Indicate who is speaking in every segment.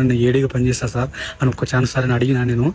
Speaker 1: నేను ఏడీగా పనిచేస్తా సార్ అని ఒక్క ఛాన్స్ సార్ అని అడిగినా నేను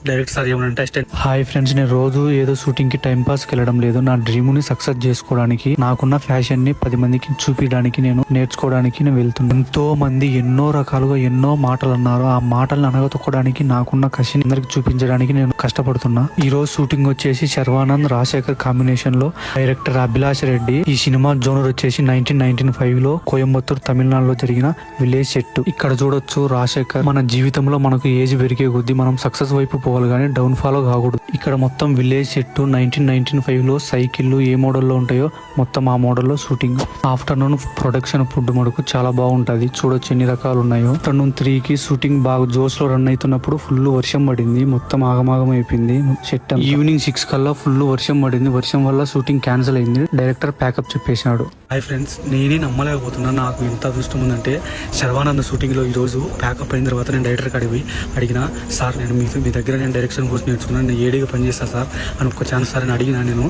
Speaker 1: డైరెక్ట్ సార్ ఏమనంటే అసిస్టెంట్.
Speaker 2: హాయ్ ఫ్రెండ్స్, నేను రోజు ఏదో షూటింగ్ కి టైం పాస్కి వెళ్ళడం లేదు. నా డ్రీమ్ ని సక్సెస్ చేసుకోవడానికి, నాకున్న ఫ్యాషన్ ని 10 మందికి చూపించడానికి, నేను నేర్చుకోవడానికి నేను వెళ్తున్నాను. ఎంతో మంది ఎన్నో రకాలుగా ఎన్నో మాటలు అన్నారు. ఆ మాటలను అనగతొక్కడానికి, నాకున్న కసిని అందరికి చూపించడానికి నేను కష్టపడుతున్నా. ఈ రోజు షూటింగ్ వచ్చేసి శర్వానంద్ రాజశేఖర్ కాంబినేషన్ లో, డైరెక్టర్ అభిలాష్ రెడ్డి. ఈ సినిమా జోనర్ వచ్చేసి 1995 లో కోయంబత్తూర్ తమిళనాడులో జరిగిన విలేజ్ సెట్. ఇక్కడ చూడొచ్చు రాజశేఖర్, మన జీవితంలో మనకు ఏజ్ పెరిగే కొద్దీ మనం సక్సెస్ వైపు పోవాలి కానీ డౌన్ ఫాలో కాకూడదు. ఇక్కడ మొత్తం విలేజ్ సెట్ 1995 లో సైకిళ్ళు ఏ మోడల్లో ఉంటాయో మొత్తం ఆ మోడల్లో షూటింగ్. ఆఫ్టర్నూన్ ప్రొడక్షన్ ఫుడ్ మటుకు చాలా బాగుంటది. చూడొచ్చు ఎన్ని రకాలు ఉన్నాయో. ఆఫ్టర్నూన్ 3కి షూటింగ్ బాగా జోస్ లో రన్ అవుతున్నప్పుడు ఫుల్ వర్షం పడింది. మొత్తం ఆగమాగం అయిపోయింది సెట్. ఈవినింగ్ 6 కల్లా ఫుల్ వర్షం పడింది. వర్షం వల్ల షూటింగ్ క్యాన్సిల్ అయింది. డైరెక్టర్ ప్యాకప్ చెప్పేసినాడు.
Speaker 1: హాయ్ ఫ్రెండ్స్, నేనే నమ్మలేకపోతున్నా. నాకు ఎంత అదృష్టం ఉందంటే శర్వానంద్ షూటింగ్లో ఈరోజు ప్యాకప్ అయిన తర్వాత నేను డైరెక్టర్ కాడికి పోయి అడిగిన, సార్ నేను మీ దగ్గర నేను డైరెక్షన్ కోర్స్ నేర్చుకున్నాను, నేను ఏడీగా పనిచేస్తాను సార్ అని ఒక్క ఛాన్స్ సార్ అని అడిగినా నేను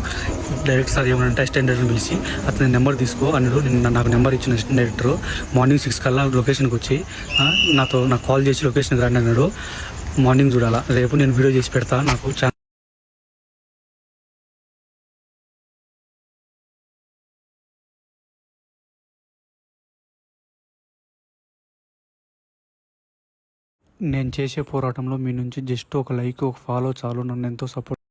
Speaker 1: డైరెక్టర్ సార్ ఏమనంటే అసిస్టెంట్ డైరెక్టర్ని పిలిచి అతని నెంబర్ తీసుకో అన్నాడు. నేను నాకు నెంబర్ ఇచ్చిన అసిస్టెంట్ డైరెక్టర్ మార్నింగ్ 6 కల్లా లొకేషన్కి వచ్చి నాకు కాల్ చేసి లొకేషన్కి రండి అన్నాడు. మార్నింగ్ చూడాలా, రేపు నేను వీడియో చేసి పెడతా. నాకు
Speaker 2: నేను చేసే పోరాటంలో మీ నుంచి జస్ట్ ఒక లైక్, ఒక ఫాలో చాలు నన్ను ఎంతో సపోర్ట్